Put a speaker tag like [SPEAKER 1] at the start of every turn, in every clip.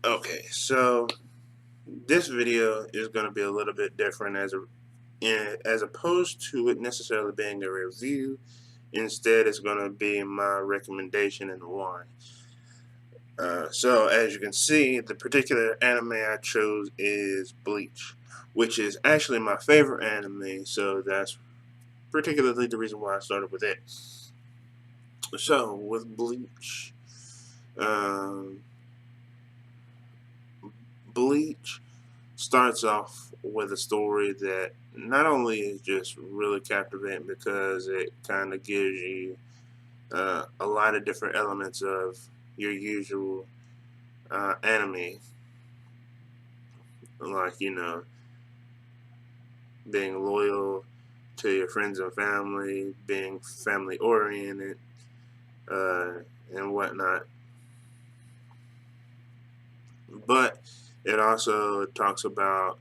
[SPEAKER 1] Okay, so this video is going to be a little bit different as opposed to it necessarily being a review. Instead, it's going to be my recommendation and why. So as you can see, the particular anime I chose is Bleach, which is actually my favorite anime. So that's particularly the reason why I started with it. So with Bleach, um, Bleach starts off with a story that not only is just really captivating because it kind of gives you a lot of different elements of your usual anime, like being loyal to your friends and family, being family oriented, uh, and whatnot. But it also talks about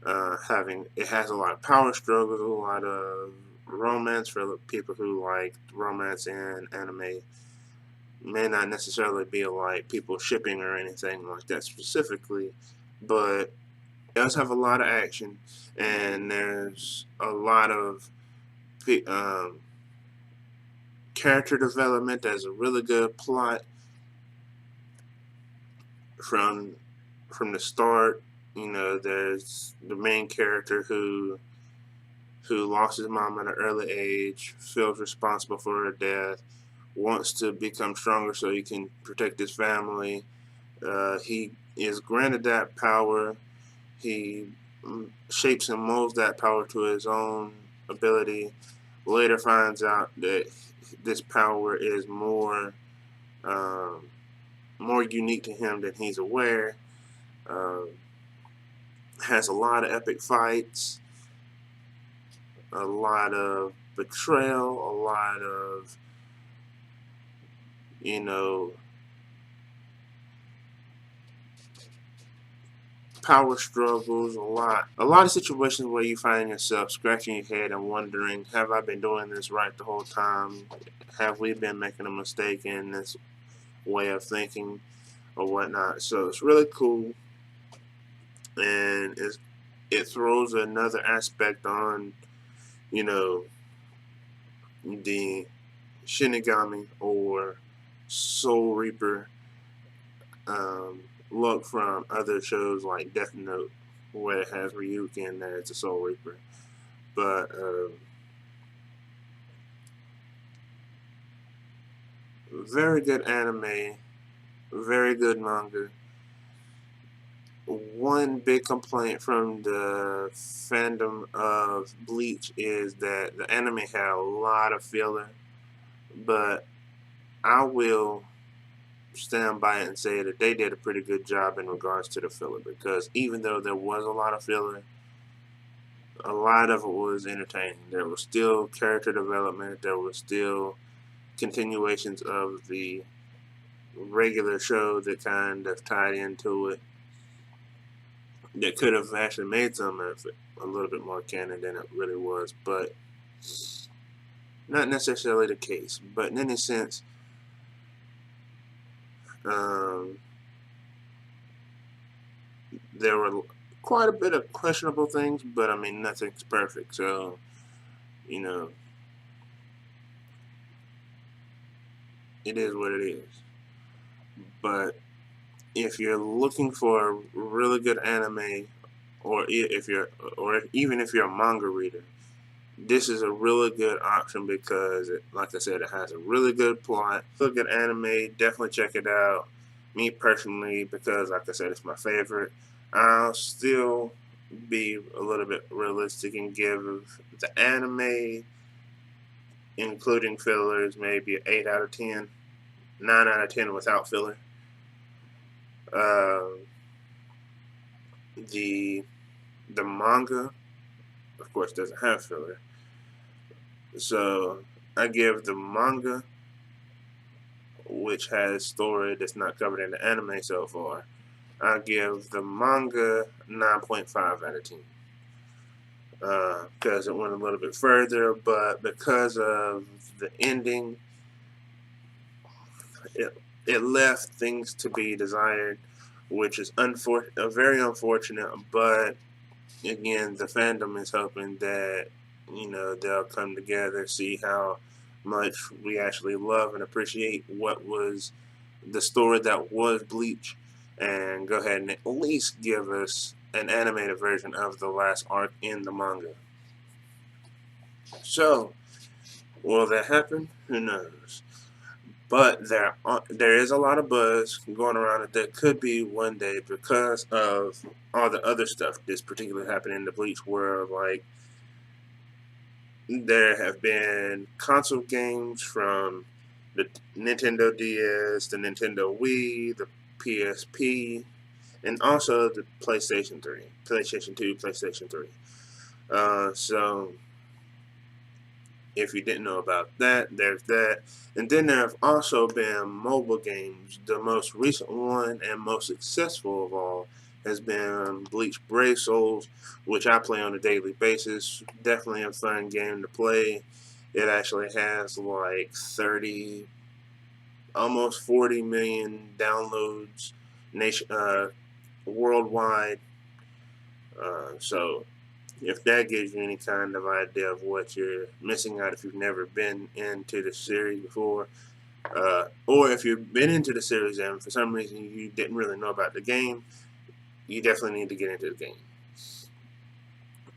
[SPEAKER 1] it has a lot of power struggles, a lot of romance for people who like romance in anime. May not necessarily be like people shipping or anything like that specifically, but it does have a lot of action, and there's a lot of um, character development. There's a really good plot from the start. There's the main character who lost his mom at an early age, feels responsible for her death, wants to become stronger so he can protect his family. He is granted that power. He shapes and molds that power to his own ability. Later finds out that this power is um, more unique to him than he's aware. Um, has a lot of epic fights, a lot of betrayal, a lot of you know power struggles, a lot of situations where you find yourself scratching your head and wondering, have I been doing this right the whole time? Have we been making a mistake in this way of thinking or whatnot? So it's really cool, and it throws another aspect on you know the Shinigami or Soul Reaper um, look from other shows like Death Note, where it has Ryuki in there as a Soul Reaper. But very good anime, very good manga. One big complaint from the fandom of Bleach is that the anime had a lot of filler, but I will stand by it and say that they did a pretty good job in regards to the filler because even though there was a lot of filler, a lot of it was entertaining. There was still character development. There was still continuations of the regular show that kind of tied into it that could have actually made some of it a little bit more canon than it really was, but not necessarily the case. But in any sense, um, there were quite a bit of questionable things, but I mean, nothing's perfect. So, you know, it is what it is. But if you're looking for a really good anime, or if you're, or even if you're a manga reader, this is a really good option because, like I said, it has a really good plot, really good anime. Definitely check it out. Me personally, because like I said, it's my favorite. I'll still be a little bit realistic and give the anime, including fillers, maybe an 8 out of 10, 9 out of 10 without filler. Uh, the the manga, of course, doesn't have filler, so I give the manga, which has story that's not covered in the anime so far, I give the manga 9.5 out of 10 because it went a little bit further, but because of the ending, it, it left things to be desired. which is very unfortunate. But again, the fandom is hoping that they'll come together, see how much we actually love and appreciate what was the story that was Bleach, and go ahead and at least give us an animated version of the last arc in the manga. So, will that happen? Who knows? But there is a lot of buzz going around that there could be one day because of all the other stuff that's particularly happening in the Bleach world. Like, there have been console games from the Nintendo DS, the Nintendo Wii, the PSP, and also the PlayStation 3, PlayStation 2, PlayStation 3. So if you didn't know about that, there's that. And then there have also been mobile games. The most recent one and most successful of all has been Bleach Brave Souls, which I play on a daily basis. Definitely a fun game to play. It actually has like 30, almost 40 million downloads worldwide. So if that gives you any kind of idea of what you're missing out if you've never been into the series before, or if you've been into the series and for some reason you didn't really know about the game, you definitely need to get into the game.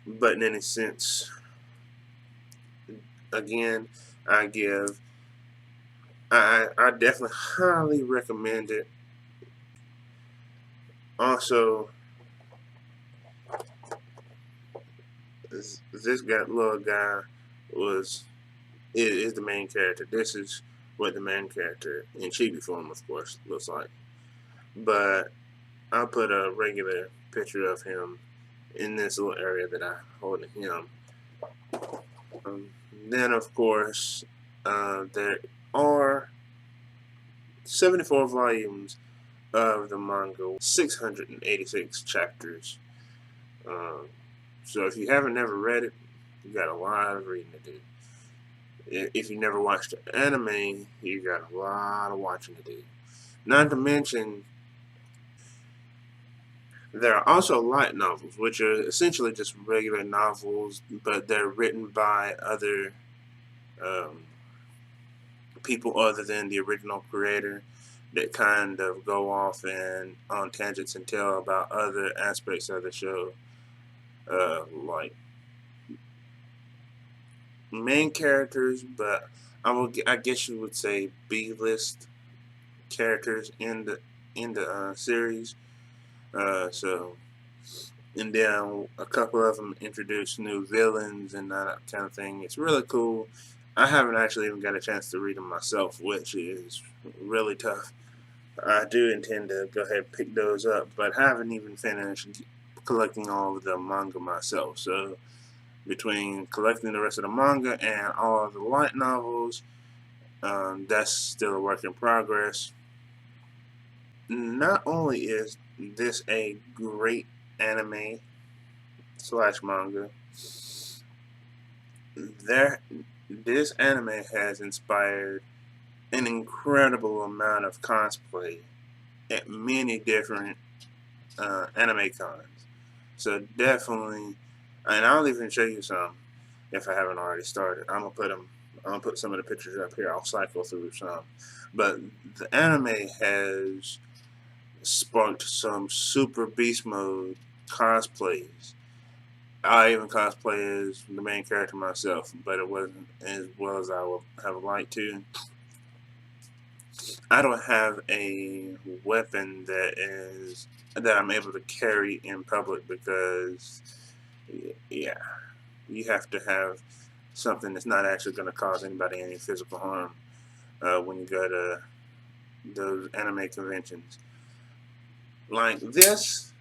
[SPEAKER 1] But in any sense, again, I give, I definitely highly recommend it. Also, this little guy was is the main character. This is what the main character in chibi form, of course, looks like. But I'll put a regular picture of him in this little area that I hold him. Then, of course, there are 74 volumes of the manga, 686 chapters. Um, so if you haven't never read it, you got a lot of reading to do. If you never watched the anime, you got a lot of watching to do. Not to mention, there are also light novels, which are essentially just regular novels, but they're written by other um, people other than the original creator that kind of go off and on tangents and tell about other aspects of the show, like main characters, but I guess you would say B-list characters in the series. So, and then a couple of them introduce new villains and that kind of thing. It's really cool. I haven't actually even got a chance to read them myself, which is really tough. I do intend to go ahead and pick those up, but I haven't even finished collecting all of the manga myself. So between collecting the rest of the manga and all of the light novels, that's still a work in progress. Not only is this a great anime slash manga, there this anime has inspired an incredible amount of cosplay at many different anime cons. So definitely, and I'll even show you some if I haven't already started. I'm gonna put them. I'm gonna put some of the pictures up here. I'll cycle through some, but the anime has sparked some super beast mode cosplays. I even cosplay as the main character myself, but it wasn't as well as I would have liked to. I don't have a weapon that I'm able to carry in public because, yeah, you have to have something that's not actually going to cause anybody any physical harm when you go to those anime conventions. Like this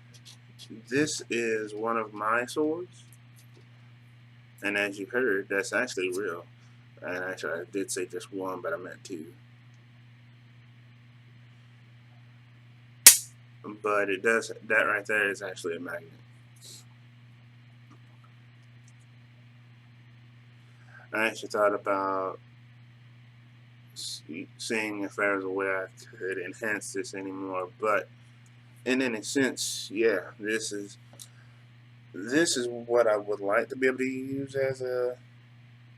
[SPEAKER 1] is one of my swords, and as you heard, that's actually real. And actually, I did say just one, but I meant two. But it does that right there is actually a magnet. I actually thought about seeing if there was a way I could enhance this anymore, but And in a sense, yeah, this is what I would like to be able to use as a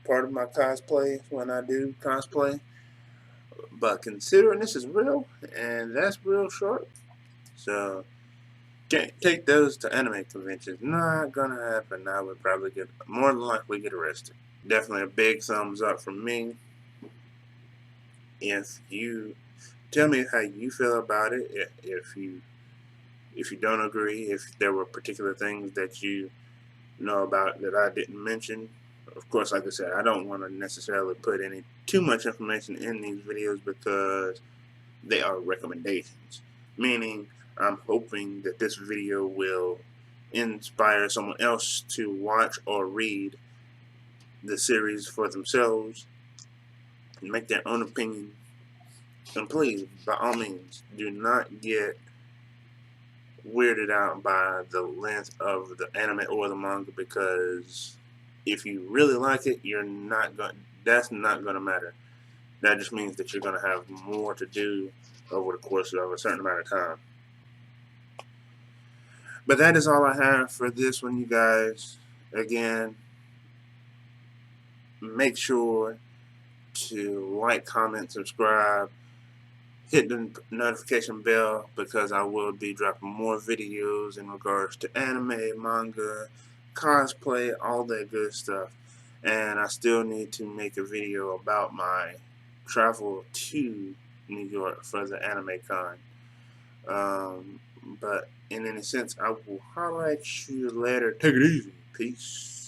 [SPEAKER 1] part of my cosplay when I do cosplay. But considering this is real and that's real short, so can't take those to anime conventions. Not gonna happen. I would probably get more than likely get arrested. Definitely a big thumbs up from me. If you tell me how you feel about it, if you don't agree, if there were particular things that you know about that I didn't mention. Of course, like I said, I don't want to necessarily put any too much information in these videos because they are recommendations. Meaning, I'm hoping that this video will inspire someone else to watch or read the series for themselves and make their own opinion. And please, by all means, do not get weirded out by the length of the anime or the manga, because if you really like it, you're not going. That's not going to matter. That just means that you're going to have more to do over the course of a certain amount of time. But that is all I have for this one, you guys. Again, make sure to like, comment, subscribe, hit the notification bell, because I will be dropping more videos in regards to anime, manga, cosplay, all that good stuff. And I still need to make a video about my travel to New York for the anime con. But in any sense, I will holler at you later. Take it easy. Peace.